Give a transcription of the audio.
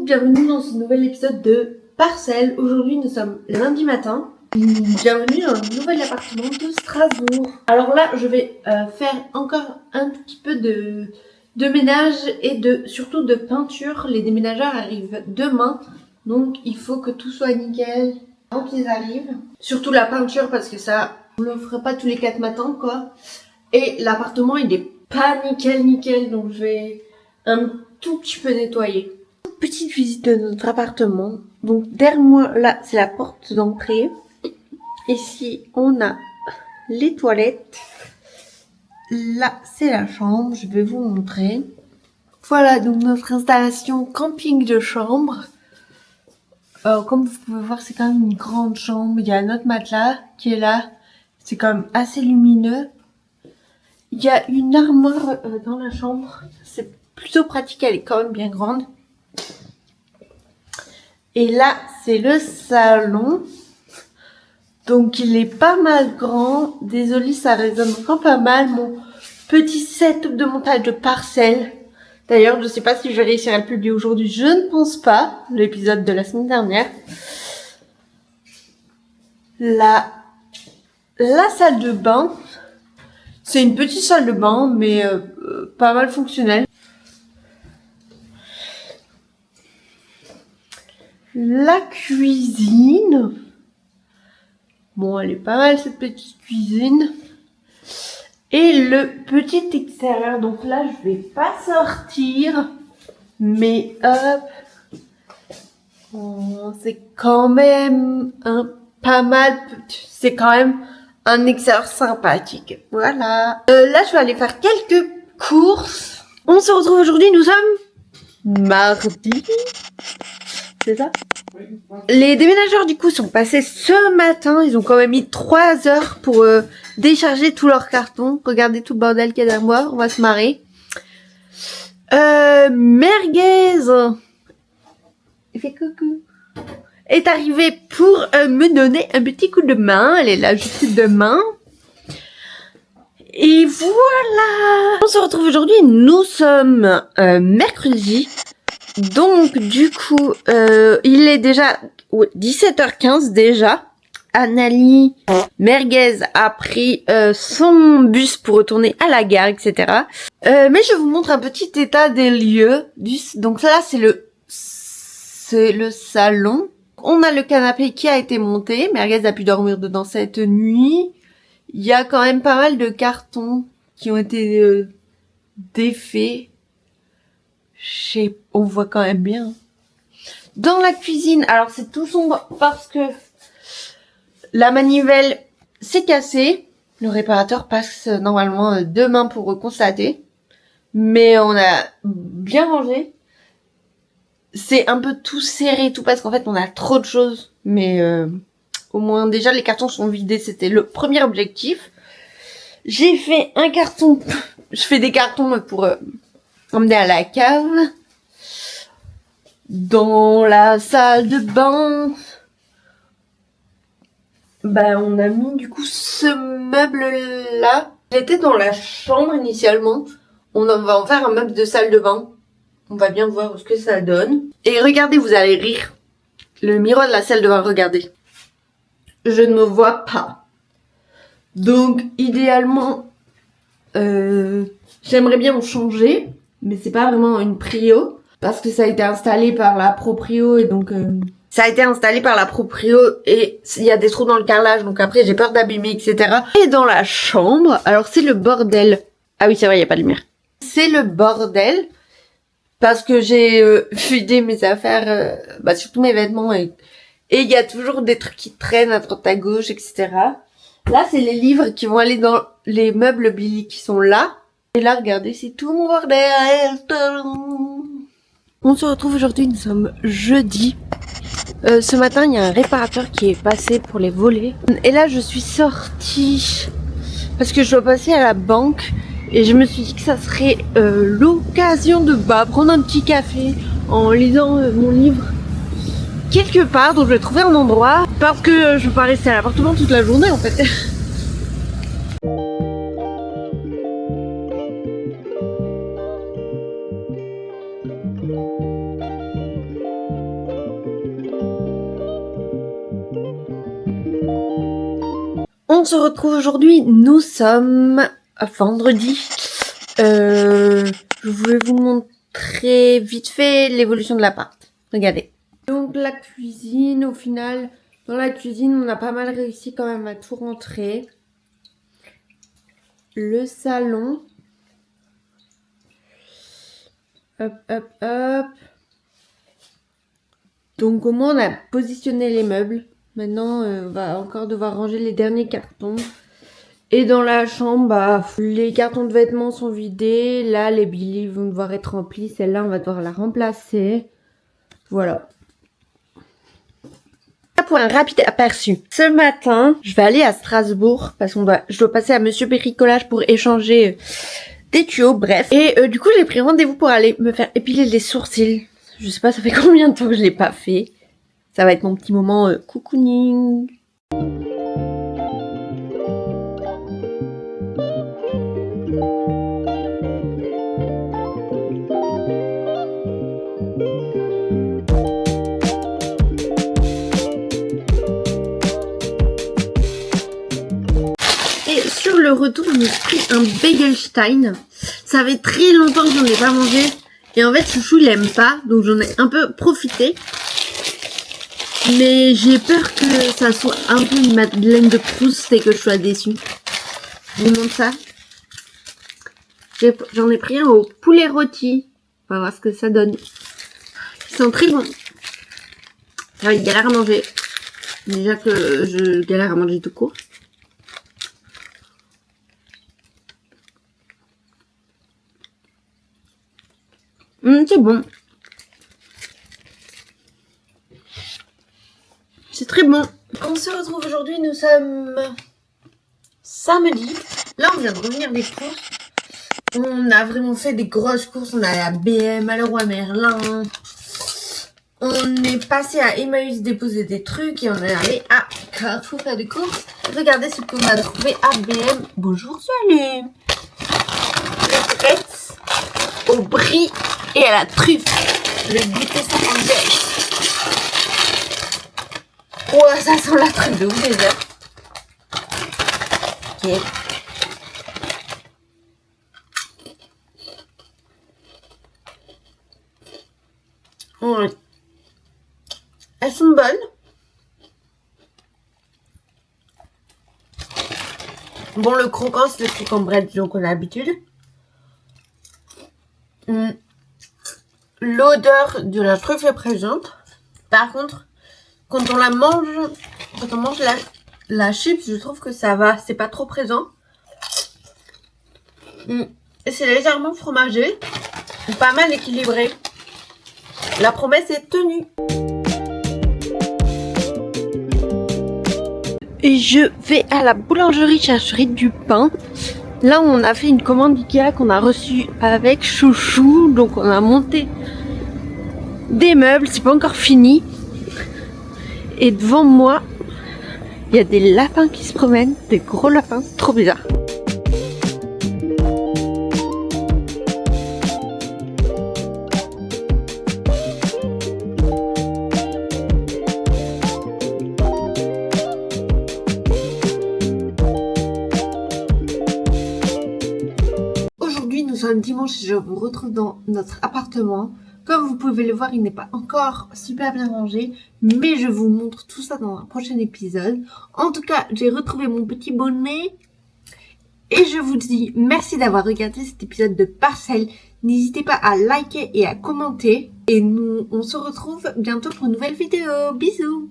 bienvenue dans ce nouvel épisode de Parcelle. Aujourd'hui nous sommes lundi matin. Bienvenue dans le nouvel appartement de Strasbourg. Alors là je vais faire encore un petit peu de ménage et surtout de peinture. Les déménageurs arrivent demain, donc il faut que tout soit nickel avant qu'ils arrivent. Surtout la peinture parce que ça, on ne le fera pas tous les 4 matins quoi. Et l'appartement il est pas nickel, donc je vais un tout petit peu nettoyer. Petite visite de notre appartement. Donc derrière moi, là, c'est la porte d'entrée. Ici, on a les toilettes. Là, c'est la chambre. Je vais vous montrer. Voilà, donc notre installation camping de chambre. Comme vous pouvez voir, c'est quand même une grande chambre. Il y a notre matelas qui est là. C'est quand même assez lumineux. Il y a une armoire dans la chambre. C'est plutôt pratique, elle est quand même bien grande. Et là, c'est le salon. Donc, il est pas mal grand. Désolée, ça résonne encore pas mal. Mon petit setup de montage de Parcelle. D'ailleurs, je sais pas si je vais réussir à le publier aujourd'hui. Je ne pense pas. L'épisode de la semaine dernière. La salle de bain. C'est une petite salle de bain, mais pas mal fonctionnelle. La cuisine. Bon, elle est pas mal cette petite cuisine. Et le petit extérieur. Donc là, je vais pas sortir. Mais hop. Oh, c'est quand même pas mal. C'est quand même un extérieur sympathique. Voilà. Là, je vais aller faire quelques courses. On se retrouve aujourd'hui. Nous sommes mardi. C'est ça? Les déménageurs du coup sont passés ce matin. Ils ont quand même mis 3 heures pour décharger tous leurs cartons. Regardez tout le bordel qu'il y a derrière moi. On va se marrer. Merguez, il fait coucou, est arrivée pour me donner un petit coup de main. Elle est là juste demain. Et voilà. On se retrouve aujourd'hui. Nous sommes mercredi. Donc du coup, il est déjà 17h15 déjà. Annalie Merguez a pris son bus pour retourner à la gare, etc. Mais je vous montre un petit état des lieux. Donc là, c'est le salon. On a le canapé qui a été monté. Merguez a pu dormir dedans cette nuit. Il y a quand même pas mal de cartons qui ont été défaits. On voit quand même bien. Dans la cuisine, alors c'est tout sombre parce que la manivelle s'est cassée. Le réparateur passe normalement demain pour constater. Mais on a bien rangé. C'est un peu tout serré, tout parce qu'en fait on a trop de choses. Mais au moins déjà les cartons sont vidés. C'était le premier objectif. J'ai fait un carton. Je fais des cartons pour emmener à la cave. Dans la salle de bain, on a mis du coup ce meuble là. J'étais dans la chambre initialement. On va en faire un meuble de salle de bain. On va bien voir ce que ça donne. Et regardez, vous allez rire. Le miroir de la salle de bain, regardez. Je ne me vois pas. Donc idéalement, j'aimerais bien en changer. Mais c'est pas vraiment une prio. Parce que ça a été installé par la proprio. Et donc ça a été installé par la proprio. Et il y a des trous dans le carrelage. Donc après j'ai peur d'abîmer, etc. Et dans la chambre. Alors c'est le bordel. Ah oui c'est vrai, il n'y a pas de lumière. C'est le bordel. Parce que j'ai vidé mes affaires. Surtout mes vêtements. Et il y a toujours des trucs qui traînent à droite à gauche, etc. Là c'est les livres qui vont aller dans les meubles Billy qui sont là. Et là, regardez, c'est tout mon bordel. On se retrouve aujourd'hui, nous sommes jeudi. Ce matin, il y a un réparateur qui est passé pour les voler. Et là, je suis sortie parce que je dois passer à la banque. Et je me suis dit que ça serait l'occasion de prendre un petit café en lisant mon livre quelque part. Donc, je vais trouver un endroit parce que je ne veux pas rester à l'appartement toute la journée, en fait. On se retrouve aujourd'hui, nous sommes vendredi. Je voulais vous montrer vite fait l'évolution de l'appart. Regardez. Donc la cuisine, au final, dans la cuisine, on a pas mal réussi quand même à tout rentrer. Le salon. Hop, hop, hop. Donc au moins on a positionné les meubles. Maintenant on va encore devoir ranger les derniers cartons. Et dans la chambre, les cartons de vêtements sont vidés. Là les billets vont devoir être remplis. Celle-là on va devoir la remplacer. Voilà. Pour un rapide aperçu. Ce matin, je vais aller à Strasbourg parce je dois passer à Monsieur Bricolage pour échanger des tuyaux, bref. Et du coup j'ai pris rendez-vous pour aller me faire épiler les sourcils. Je sais pas, ça fait combien de temps que je l'ai pas fait. Ça va être mon petit moment cocooning. Et sur le retour, je me suis pris un Begelstein. Ça fait très longtemps que j'en ai pas mangé. Et en fait, Chouchou, il aime pas. Donc, j'en ai un peu profité. Mais j'ai peur que ça soit un peu une Madeleine de Proust et que je sois déçue. Je vous montre ça. J'en ai pris un au poulet rôti. On va voir ce que ça donne. Ils sont très bons. Ça va être galère à manger. Déjà que je galère à manger tout court. C'est bon. C'est très bon. On se retrouve aujourd'hui, nous sommes samedi. Là, on vient de revenir des courses. On a vraiment fait des grosses courses. On est allé à BM, à Leroy Merlin. On est passé à Emmaüs déposer des trucs et on est allé à Carrefour faire des courses. Regardez ce qu'on a trouvé à BM. Bonjour, salut. Les crêtes au brie et à la truffe. Le goûter ça en gel. Ouais, ça sent la truffe de ouf déjà. Ok. Ouais. Elles sont bonnes. Bon, le croquant, c'est le croquant bread, donc on a l'habitude. L'odeur de la truffe est présente. Par contre, quand on mange la chips, je trouve que ça va. C'est pas trop présent. Et c'est légèrement fromagé. Pas mal équilibré. La promesse est tenue. Et je vais à la boulangerie chercher du pain. Là, on a fait une commande Ikea qu'on a reçue avec Chouchou. Donc, on a monté des meubles. C'est pas encore fini. Et devant moi, il y a des lapins qui se promènent. Des gros lapins. Trop bizarre. Nous sommes dimanche et je vous retrouve dans notre appartement. Comme vous pouvez le voir, il n'est pas encore super bien rangé, mais je vous montre tout ça dans un prochain épisode. En tout cas, j'ai retrouvé mon petit bonnet et je vous dis merci d'avoir regardé cet épisode de Parcelle. N'hésitez pas à liker et à commenter et nous on se retrouve bientôt pour une nouvelle vidéo. Bisous.